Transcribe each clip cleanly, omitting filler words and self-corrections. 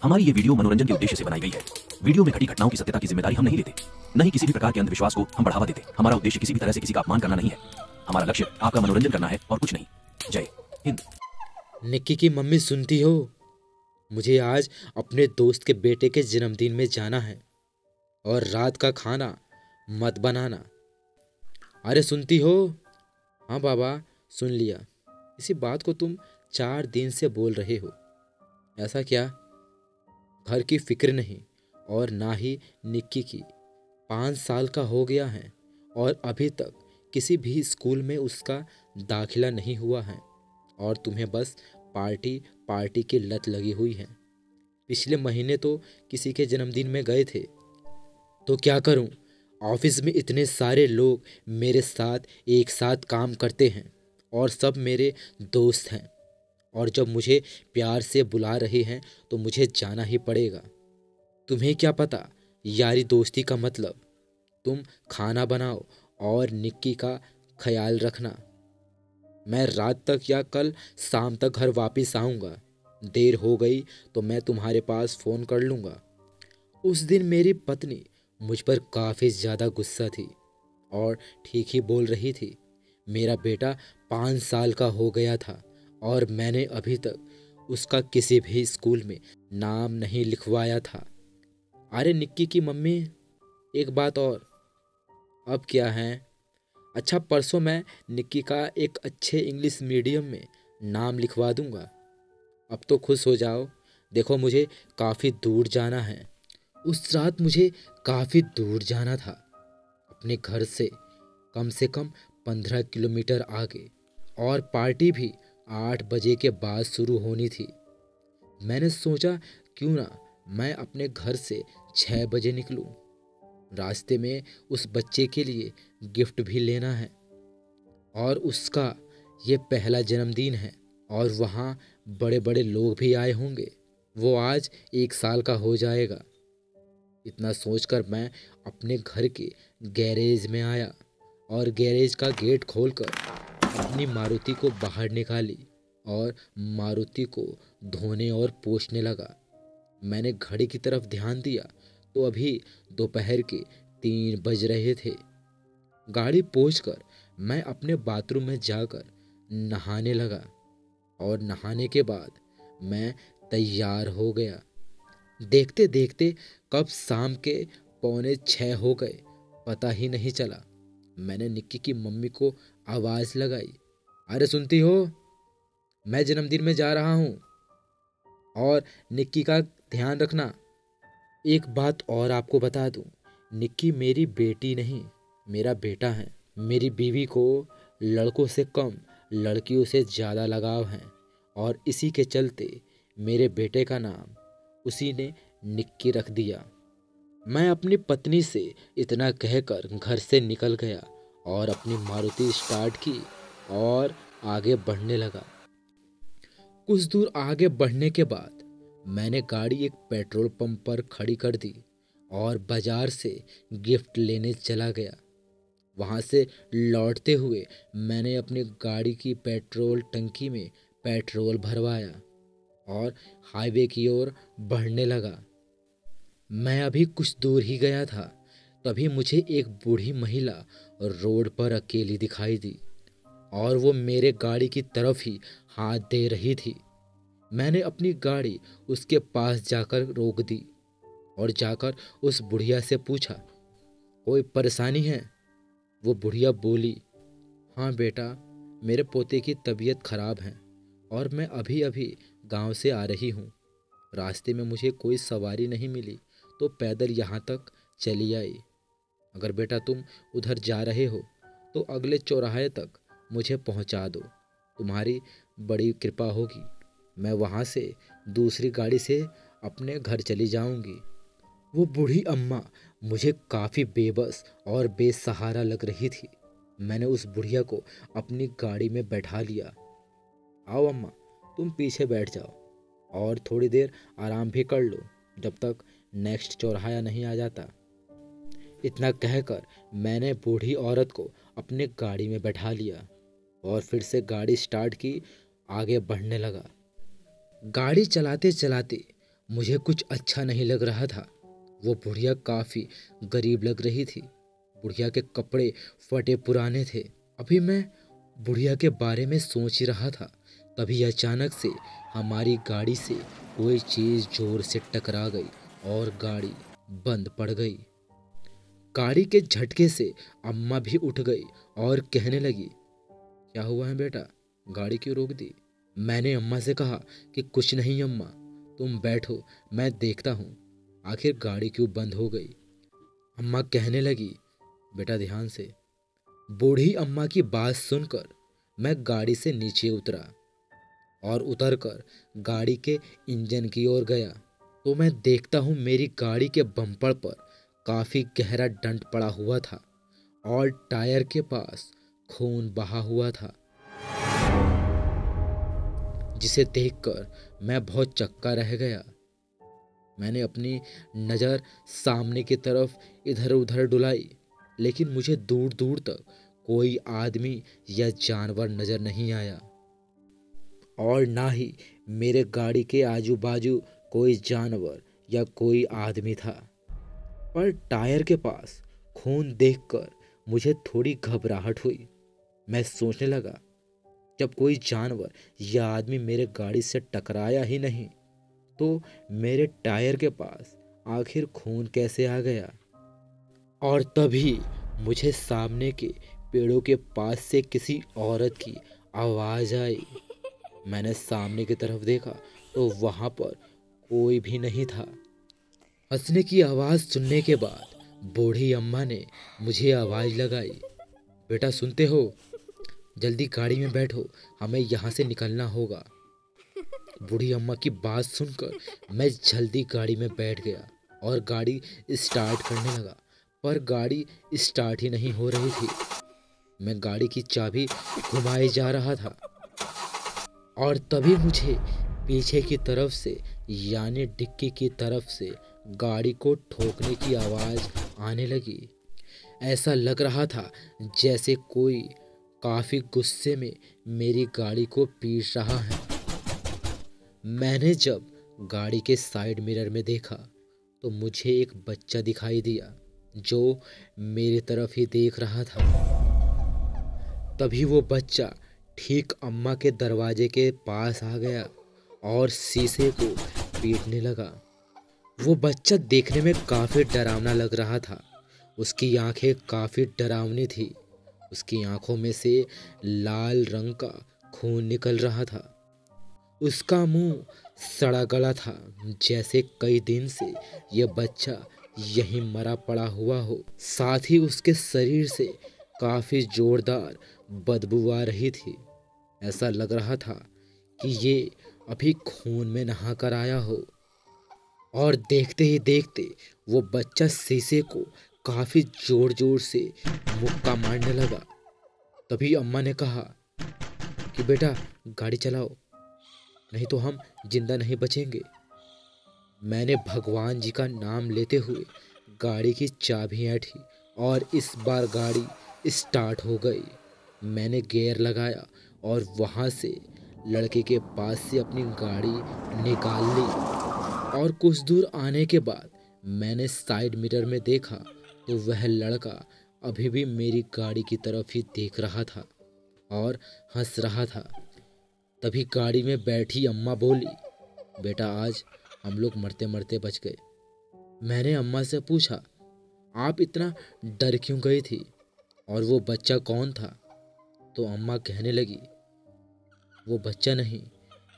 हमारी ये वीडियो मनोरंजन के उद्देश्य से बनाई गई है। वीडियो में घटी घटनाओं की सत्यता की जिम्मेदारी हम नहीं लेते, न ही किसी भी प्रकार के अंधविश्वास को हम बढ़ावा देते। हमारा उद्देश्य किसी भी तरह से किसी का अपमान करना नहीं है। हमारा लक्ष्य आपका मनोरंजन करना है और कुछ नहीं। जय हिंद। निक्की की मम्मी सुनती हो? मुझे आज अपने दोस्त के बेटे के जन्मदिन में जाना है और रात का खाना मत बनाना। अरे सुनती हो? हाँ बाबा, सुन लिया। इसी बात को तुम 4 दिन से बोल रहे हो। ऐसा क्या? घर की फिक्र नहीं और ना ही निक्की की। 5 साल का हो गया है और अभी तक किसी भी स्कूल में उसका दाखिला नहीं हुआ है और तुम्हें बस पार्टी पार्टी की लत लगी हुई है। पिछले महीने तो किसी के जन्मदिन में गए थे। तो क्या करूं? ऑफिस में इतने सारे लोग मेरे साथ एक साथ काम करते हैं और सब मेरे दोस्त हैं, और जब मुझे प्यार से बुला रहे हैं तो मुझे जाना ही पड़ेगा। तुम्हें क्या पता यारी दोस्ती का मतलब। तुम खाना बनाओ और निक्की का ख्याल रखना। मैं रात तक या कल शाम तक घर वापस आऊँगा। देर हो गई तो मैं तुम्हारे पास फ़ोन कर लूँगा। उस दिन मेरी पत्नी मुझ पर काफ़ी ज़्यादा गुस्सा थी और ठीक ही बोल रही थी। मेरा बेटा 5 साल का हो गया था और मैंने अभी तक उसका किसी भी स्कूल में नाम नहीं लिखवाया था। अरे निक्की की मम्मी, एक बात और। अब क्या है? अच्छा, परसों मैं निक्की का एक अच्छे इंग्लिश मीडियम में नाम लिखवा दूंगा। अब तो खुश हो जाओ। देखो, मुझे काफ़ी दूर जाना है। उस रात मुझे काफ़ी दूर जाना था, अपने घर से कम 15 किलोमीटर आगे, और पार्टी भी 8 बजे के बाद शुरू होनी थी। मैंने सोचा क्यों ना मैं अपने घर से 6 बजे निकलूं। रास्ते में उस बच्चे के लिए गिफ्ट भी लेना है और उसका ये पहला जन्मदिन है और वहाँ बड़े बड़े लोग भी आए होंगे। वो आज 1 साल का हो जाएगा। इतना सोचकर मैं अपने घर के गैरेज में आया और गैरेज का गेट खोलकर अपनी मारुति को बाहर निकाली और मारुति को धोने और पोंछने लगा। मैंने घड़ी की तरफ ध्यान दिया तो अभी दोपहर के 3 बज रहे थे। गाड़ी पोंछकर मैं अपने बाथरूम में जाकर नहाने लगा और नहाने के बाद मैं तैयार हो गया। देखते देखते कब शाम के 5:45 हो गए, पता ही नहीं चला। मैंने निक्की की मम्मी को आवाज़ लगाई। अरे सुनती हो? मैं जन्मदिन में जा रहा हूँ और निक्की का ध्यान रखना। एक बात और आपको बता दूँ, निक्की मेरी बेटी नहीं, मेरा बेटा है। मेरी बीवी को लड़कों से कम लड़कियों से ज़्यादा लगाव है और इसी के चलते मेरे बेटे का नाम उसी ने निक्की रख दिया। मैं अपनी पत्नी से इतना कहकर घर से निकल गया और अपनी मारुति स्टार्ट की और आगे बढ़ने लगा। कुछ दूर आगे बढ़ने के बाद मैंने गाड़ी एक पेट्रोल पंप पर खड़ी कर दी और बाजार से गिफ्ट लेने चला गया। वहाँ से लौटते हुए मैंने अपनी गाड़ी की पेट्रोल टंकी में पेट्रोल भरवाया और हाईवे की ओर बढ़ने लगा। मैं अभी कुछ दूर ही गया था, तभी मुझे एक बूढ़ी महिला रोड पर अकेली दिखाई दी और वो मेरे गाड़ी की तरफ ही हाथ दे रही थी। मैंने अपनी गाड़ी उसके पास जाकर रोक दी और जाकर उस बुढ़िया से पूछा, कोई परेशानी है? वो बुढ़िया बोली, हाँ बेटा, मेरे पोते की तबीयत खराब है और मैं अभी अभी गांव से आ रही हूँ। रास्ते में मुझे कोई सवारी नहीं मिली तो पैदल यहाँ तक चली आई। अगर बेटा तुम उधर जा रहे हो तो अगले चौराहे तक मुझे पहुँचा दो, तुम्हारी बड़ी कृपा होगी। मैं वहाँ से दूसरी गाड़ी से अपने घर चली जाऊँगी। वो बूढ़ी अम्मा मुझे काफ़ी बेबस और बेसहारा लग रही थी। मैंने उस बुढ़िया को अपनी गाड़ी में बैठा लिया। आओ अम्मा, तुम पीछे बैठ जाओ और थोड़ी देर आराम भी कर लो जब तक नेक्स्ट चौराहा नहीं आ जाता। इतना कहकर मैंने बूढ़ी औरत को अपने गाड़ी में बैठा लिया और फिर से गाड़ी स्टार्ट की, आगे बढ़ने लगा। गाड़ी चलाते चलाते मुझे कुछ अच्छा नहीं लग रहा था। वो बुढ़िया काफ़ी गरीब लग रही थी। बुढ़िया के कपड़े फटे पुराने थे। अभी मैं बुढ़िया के बारे में सोच ही रहा था, तभी अचानक से हमारी गाड़ी से कोई चीज़ जोर से टकरा गई और गाड़ी बंद पड़ गई। गाड़ी के झटके से अम्मा भी उठ गई और कहने लगी, क्या हुआ है बेटा, गाड़ी क्यों रोक दी? मैंने अम्मा से कहा कि कुछ नहीं अम्मा, तुम बैठो, मैं देखता हूँ आखिर गाड़ी क्यों बंद हो गई। अम्मा कहने लगी, बेटा ध्यान से। बूढ़ी अम्मा की बात सुनकर मैं गाड़ी से नीचे उतरा और उतरकर गाड़ी के इंजन की ओर गया तो मैं देखता हूँ मेरी गाड़ी के बम्पर पर काफ़ी गहरा डंट पड़ा हुआ था और टायर के पास खून बहा हुआ था, जिसे देखकर मैं बहुत चक्का रह गया। मैंने अपनी नज़र सामने की तरफ इधर उधर डुलाई, लेकिन मुझे दूर दूर तक कोई आदमी या जानवर नज़र नहीं आया और ना ही मेरे गाड़ी के आजू बाजू कोई जानवर या कोई आदमी था। पर टायर के पास खून देखकर मुझे थोड़ी घबराहट हुई। मैं सोचने लगा, जब कोई जानवर या आदमी मेरे गाड़ी से टकराया ही नहीं तो मेरे टायर के पास आखिर खून कैसे आ गया। और तभी मुझे सामने के पेड़ों के पास से किसी औरत की आवाज़ आई। मैंने सामने की तरफ देखा तो वहाँ पर कोई भी नहीं था। हंसने की आवाज़ सुनने के बाद बूढ़ी अम्मा ने मुझे आवाज़ लगाई, बेटा सुनते हो, जल्दी गाड़ी में बैठो, हमें यहाँ से निकलना होगा। बूढ़ी अम्मा की बात सुनकर मैं जल्दी गाड़ी में बैठ गया और गाड़ी स्टार्ट करने लगा, पर गाड़ी स्टार्ट ही नहीं हो रही थी। मैं गाड़ी की चाबी घुमाए जा रहा था और तभी मुझे पीछे की तरफ से यानी डिक्की की तरफ से गाड़ी को ठोकने की आवाज़ आने लगी। ऐसा लग रहा था जैसे कोई काफ़ी गुस्से में मेरी गाड़ी को पीट रहा है। मैंने जब गाड़ी के साइड मिरर में देखा तो मुझे एक बच्चा दिखाई दिया जो मेरी तरफ ही देख रहा था। तभी वो बच्चा ठीक अम्मा के दरवाजे के पास आ गया और शीशे को पीटने लगा। वो बच्चा देखने में काफ़ी डरावना लग रहा था। उसकी आंखें काफ़ी डरावनी थी। उसकी आंखों में से लाल रंग का खून निकल रहा था। उसका मुंह सड़ा गला था, जैसे कई दिन से यह बच्चा यहीं मरा पड़ा हुआ हो। साथ ही उसके शरीर से काफ़ी जोरदार बदबू आ रही थी। ऐसा लग रहा था कि ये अभी खून में नहा कर आया हो। और देखते ही देखते वो बच्चा शीशे को काफ़ी जोर जोर से मुक्का मारने लगा। तभी अम्मा ने कहा कि बेटा गाड़ी चलाओ, नहीं तो हम जिंदा नहीं बचेंगे। मैंने भगवान जी का नाम लेते हुए गाड़ी की चाबी ऐंठी और इस बार गाड़ी स्टार्ट हो गई। मैंने गियर लगाया और वहाँ से लड़के के पास से अपनी गाड़ी निकाल ली और कुछ दूर आने के बाद मैंने साइड मिरर में देखा तो वह लड़का अभी भी मेरी गाड़ी की तरफ ही देख रहा था और हंस रहा था। तभी गाड़ी में बैठी अम्मा बोली, बेटा आज हम लोग मरते मरते बच गए। मैंने अम्मा से पूछा, आप इतना डर क्यों गई थी और वो बच्चा कौन था? तो अम्मा कहने लगी, वो बच्चा नहीं,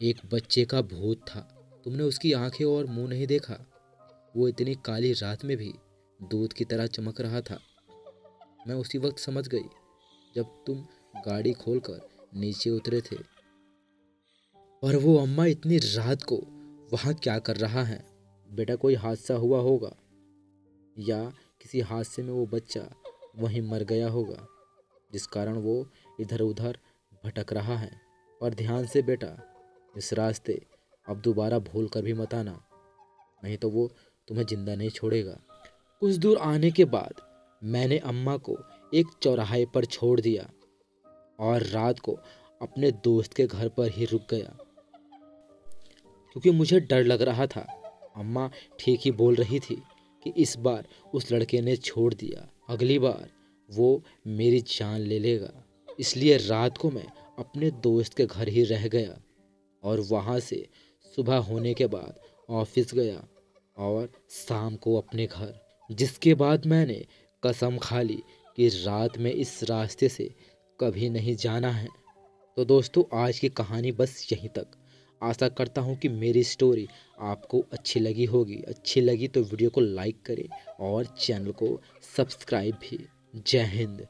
एक बच्चे का भूत था। तुमने उसकी आंखें और मुंह नहीं देखा? वो इतनी काली रात में भी दूध की तरह चमक रहा था। मैं उसी वक्त समझ गई जब तुम गाड़ी खोलकर नीचे उतरे थे। और वो अम्मा इतनी रात को वहाँ क्या कर रहा है? बेटा कोई हादसा हुआ होगा या किसी हादसे में वो बच्चा वहीं मर गया होगा, जिस कारण वो इधर उधर भटक रहा है। और ध्यान से बेटा, इस रास्ते अब दोबारा भूल कर भी मत आना, नहीं तो वो तुम्हें जिंदा नहीं छोड़ेगा। कुछ दूर आने के बाद मैंने अम्मा को एक चौराहे पर छोड़ दिया और रात को अपने दोस्त के घर पर ही रुक गया, क्योंकि मुझे डर लग रहा था अम्मा ठीक ही बोल रही थी कि इस बार उस लड़के ने छोड़ दिया, अगली बार वो मेरी जान ले लेगा। इसलिए रात को मैं अपने दोस्त के घर ही रह गया और वहाँ से सुबह होने के बाद ऑफिस गया और शाम को अपने घर। जिसके बाद मैंने कसम खा ली कि रात में इस रास्ते से कभी नहीं जाना है। तो दोस्तों, आज की कहानी बस यहीं तक। आशा करता हूँ कि मेरी स्टोरी आपको अच्छी लगी होगी। अच्छी लगी तो वीडियो को लाइक करें और चैनल को सब्सक्राइब भी। जय हिंद।